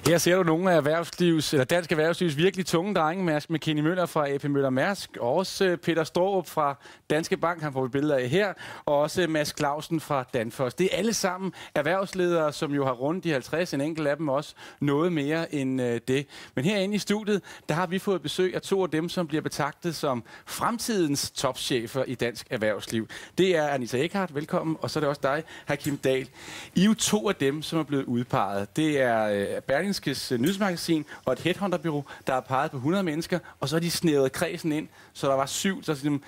Her ser du nogle af dansk erhvervslivs virkelig tunge drenge, med Kenny Møller fra AP Møller Mærsk, og også Peter Storup fra Danske Bank, han får vi billeder af her, og også Mads Clausen fra Danfoss. Det er alle sammen erhvervsledere, som jo har rundt de 50, en enkelt af dem også noget mere end det. Men herinde i studiet, der har vi fået besøg af to af dem, som bliver betragtet som fremtidens topchefer i dansk erhvervsliv. Det er Anita Ekhardt, velkommen, og så er det også dig, Hakim Dahl. I er jo to af dem, som er blevet udpeget. Det er Berlingskes nyhedsmagasin og et headhunterbureau, der har peget på 100 mennesker, og så har de snæret kredsen ind, så der var 7, der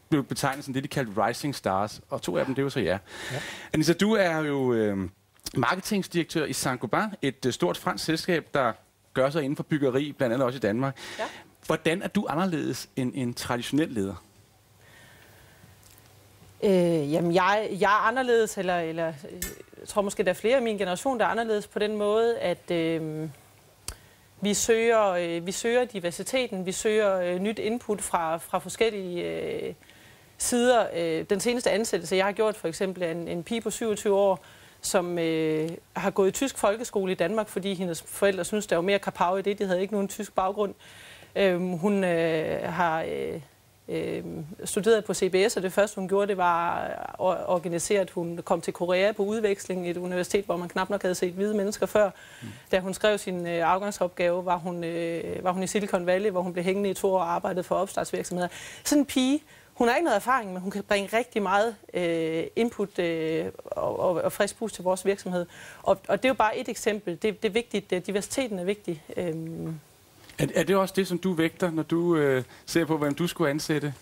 blev betegnet som det, de kaldte Rising Stars, og 2 af dem, det er jo så jer. Ja. Anita, du er jo marketingsdirektør i Saint-Gobain, et stort fransk selskab, der gør sig inden for byggeri, blandt andet også i Danmark. Ja. Hvordan er du anderledes end en traditionel leder? Jamen, jeg er anderledes, eller jeg tror måske, der er flere i min generation, der er anderledes på den måde, at vi søger diversiteten, vi søger nyt input fra forskellige sider. Den seneste ansættelse, jeg har gjort for eksempel, en pige på 27 år, som har gået i tysk folkeskole i Danmark, fordi hendes forældre synes, der var mere kapav i det. De havde ikke nogen tysk baggrund. Hun har studeret på CBS, og det første, hun gjorde, det var at organisere, at hun kom til Korea på udveksling i et universitet, hvor man knap nok havde set hvide mennesker før. Da hun skrev sin afgangsopgave, var hun i Silicon Valley, hvor hun blev hængende i 2 år og arbejdede for opstartsvirksomheder. Sådan en pige, hun har ikke noget erfaring, men hun kan bringe rigtig meget input og frisk pust til vores virksomhed. Og det er jo bare et eksempel. Det er vigtigt. Diversiteten er vigtig. Er det også det, som du vægter, når du ser på, hvem du skulle ansætte?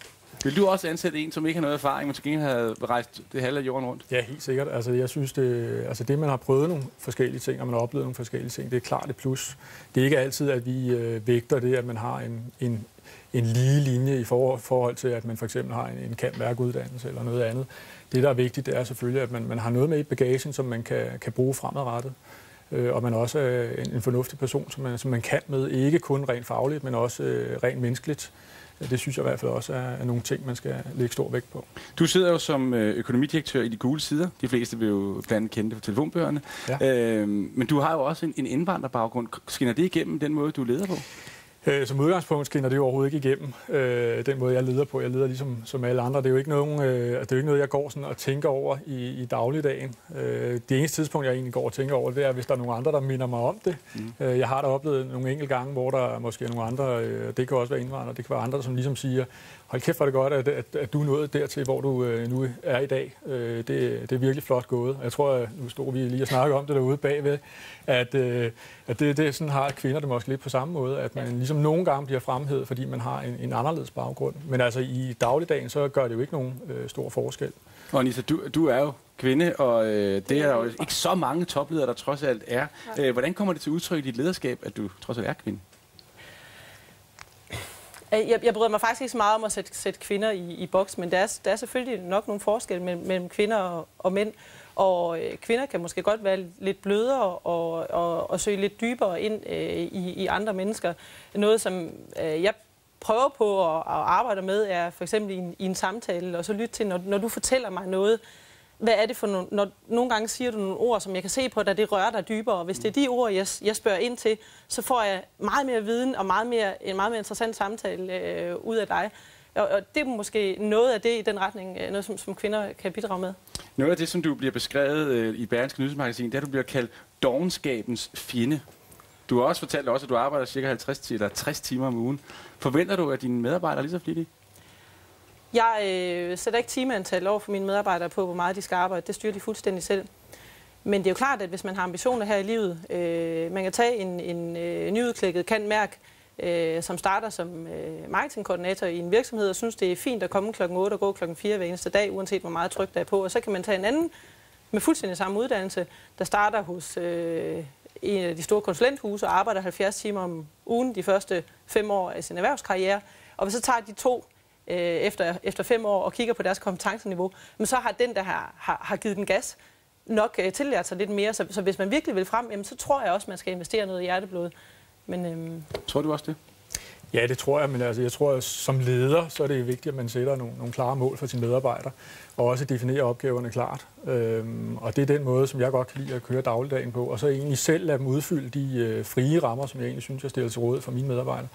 Vil du også ansætte en, som ikke har noget erfaring, men til gengæld havde rejst det halve af jorden rundt? Ja, helt sikkert. Altså, jeg synes, det man har prøvet nogle forskellige ting, og man har oplevet nogle forskellige ting, det er klart et plus. Det er ikke altid, at vi vægter det, at man har en lige linje i forhold til, at man for eksempel har en kan-værk-uddannelse eller noget andet. Det, der er vigtigt, det er selvfølgelig, at man har noget med i bagagen, som man kan bruge fremadrettet. Og man også er en fornuftig person, som man kan med, ikke kun rent fagligt, men også rent menneskeligt. Det synes jeg i hvert fald også er nogle ting, man skal lægge stor vægt på. Du sidder jo som økonomidirektør i De Gule Sider. De fleste vil jo blandt andet kende det på telefonbøgerne. Ja. Men du har jo også en indvandrerbaggrund. Skinner det igennem den måde, du leder på? Som udgangspunkt skinner det overhovedet ikke igennem den måde, jeg leder på. Jeg leder ligesom som alle andre. Det er jo ikke noget, jeg går sådan og tænker over i dagligdagen. Det eneste tidspunkt, jeg egentlig går og tænker over, det er, hvis der er nogle andre, der minder mig om det. Jeg har da oplevet nogle enkelte gange, hvor der måske er nogle andre, det kan også være indvandrere, det kan være andre, som ligesom siger, hold kæft, hvor er det godt, at du er nået dertil, hvor du nu er i dag. Det er virkelig flot gået. Jeg tror, nu stod vi lige og snakkede om det derude bagved, at det sådan har kvinder det måske lidt på samme måde, at man ligesom nogle gange bliver fremhævet, fordi man har en anderledes baggrund. Men altså i dagligdagen, så gør det jo ikke nogen stor forskel. Og Anita, du er jo kvinde, og det er jo ikke så mange topledere, der trods alt er. Hvordan kommer det til udtryk i dit lederskab, at du trods alt er kvinde? Jeg bryder mig faktisk ikke så meget om at sætte kvinder i boks, men der er selvfølgelig nok nogle forskelle mellem kvinder og mænd. Og kvinder kan måske godt være lidt blødere og søge lidt dybere ind i andre mennesker. Noget, som jeg prøver på at arbejde med, er for eksempel i en samtale, og så lytte til, når du fortæller mig noget. Hvad er det for nogle gange siger du nogle ord, som jeg kan se på dig, det rører dig dybere. Og hvis det er de ord, jeg spørger ind til, så får jeg meget mere viden og en meget mere interessant samtale ud af dig. Og det er måske noget af det i den retning, noget som kvinder kan bidrage med. Noget af det, som du bliver beskrevet i Berlingske Nyhedsmagasin, det er, at du bliver kaldt dovenskabens fjende. Du har også fortalt at du arbejder cirka 60 timer om ugen. Forventer du, at dine medarbejdere er lige så flittige? Jeg sætter ikke timeantal over for mine medarbejdere på, hvor meget de skal arbejde. Det styrer de fuldstændig selv. Men det er jo klart, at hvis man har ambitioner her i livet, man kan tage en nyudklækket kan-mærk, som starter som marketingkoordinator i en virksomhed og synes, det er fint at komme klokken 8 og gå klokken 4 hver eneste dag, uanset hvor meget tryk der er på. Og så kan man tage en anden med fuldstændig samme uddannelse, der starter hos en af de store konsulenthuse og arbejder 70 timer om ugen de første 5 år af sin erhvervskarriere. Og hvis så tager de 2 efter 5 år og kigger på deres kompetenceniveau, men så har den, der har givet den gas, nok tillært sig lidt mere. Så hvis man virkelig vil frem, jamen, så tror jeg også, man skal investere noget i hjerteblod. Men, tror du også det? Ja, det tror jeg, men altså, jeg tror, at som leder, så er det vigtigt, at man sætter nogle klare mål for sine medarbejdere, og også definerer opgaverne klart. Og det er den måde, som jeg godt kan lide at køre dagligdagen på. Og så egentlig selv lade dem udfylde de frie rammer, som jeg egentlig synes, jeg stiller til rådighed for mine medarbejdere.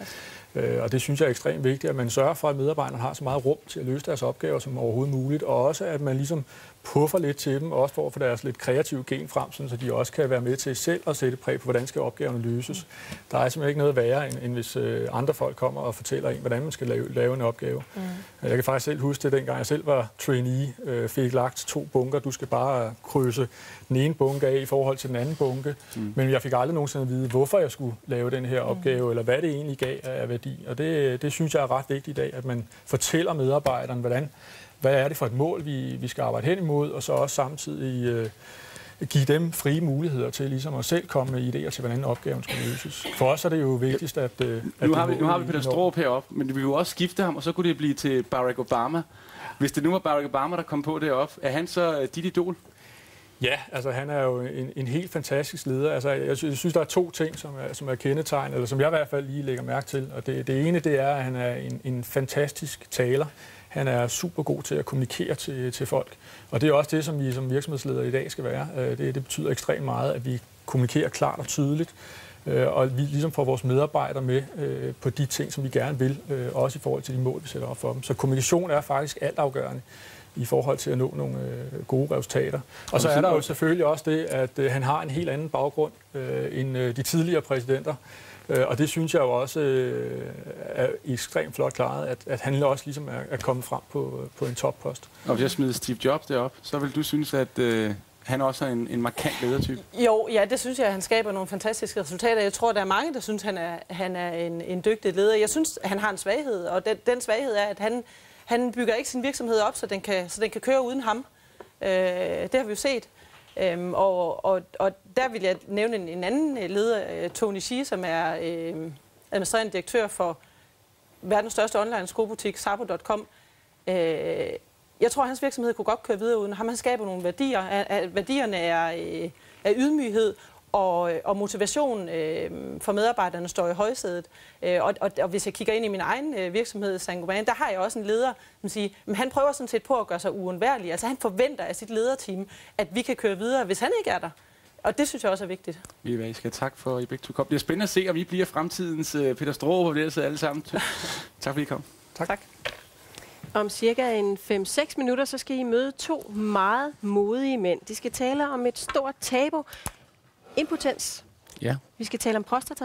Og det synes jeg er ekstremt vigtigt, at man sørger for, at medarbejderne har så meget rum til at løse deres opgaver som overhovedet muligt. Og også, at man ligesom puffer lidt til dem, også for at få deres lidt kreative gen frem, så de også kan være med til selv at sætte præg på, hvordan skal opgaverne løses. Der er simpelthen ikke noget værre, end hvis andre folk kommer og fortæller en, hvordan man skal lave en opgave. Jeg kan faktisk selv huske det, dengang jeg selv var trainee, fik lagt 2 bunker. Du skal bare krydse den ene bunke af i forhold til den anden bunke. Men jeg fik aldrig nogensinde at vide, hvorfor jeg skulle lave den her opgave, eller hvad det egentlig gav af værdi. Og det synes jeg er ret vigtigt i dag, at man fortæller medarbejderen, hvad er det for et mål, vi skal arbejde hen imod, og så også samtidig give dem frie muligheder til ligesom at selv komme med idéer til, hvordan opgaven skal løses. For os er det jo vigtigst, at nu har vi Peter Straarup heroppe, men vi vil jo også skifte ham, og så kunne det blive til Barack Obama. Hvis det nu var Barack Obama, der kom på det op, er han så dit idol? Ja, altså han er jo en helt fantastisk leder. Altså, jeg synes, der er 2 ting, som er kendetegn, eller som jeg i hvert fald lige lægger mærke til. Og det ene, det er, at han er en fantastisk taler. Han er super god til at kommunikere til folk. Og det er også det, som vi som virksomhedsledere i dag skal være. Det betyder ekstremt meget, at vi kommunikerer klart og tydeligt. Og vi ligesom får vores medarbejdere med på de ting, som vi gerne vil, også i forhold til de mål, vi sætter op for dem. Så kommunikation er faktisk altafgørende i forhold til at nå nogle gode resultater. Og så er der jo selvfølgelig også det, at han har en helt anden baggrund end de tidligere præsidenter. Og det synes jeg jo også er ekstremt flot klaret, at han også ligesom er kommet frem på en toppost. Og hvis jeg smider Steve Jobs derop, så vil du synes, at han også er en markant ledertype? Jo, ja, det synes jeg, at han skaber nogle fantastiske resultater. Jeg tror, der er mange, der synes, han er en dygtig leder. Jeg synes, han har en svaghed, og den svaghed er, at han bygger ikke sin virksomhed op, så den kan køre uden ham. Det har vi jo set. Og der vil jeg nævne en anden leder, Tony Xi, som er administrerende direktør for verdens største online skobutik, Szabo.com. Jeg tror, at hans virksomhed kunne godt køre videre uden ham. Han skaber nogle værdier. Værdierne er ydmyghed og motivation for medarbejderne står i højsædet. Og hvis jeg kigger ind i min egen virksomhed, Saint-Gobain, der har jeg også en leder, som siger, men han prøver sådan set på at gøre sig uundværlig. Altså han forventer af sit lederteam, at vi kan køre videre, hvis han ikke er der. Og det synes jeg også er vigtigt. Vi skal tak for, at I begge to kom. Det er spændende at se, om I bliver fremtidens Peter Straarup, og det sidder alle sammen. Tak fordi I kom. Tak. Om cirka en 5-6 minutter, så skal I møde 2 meget modige mænd. De skal tale om et stort tabu. Impotens. Ja. Vi skal tale om prostata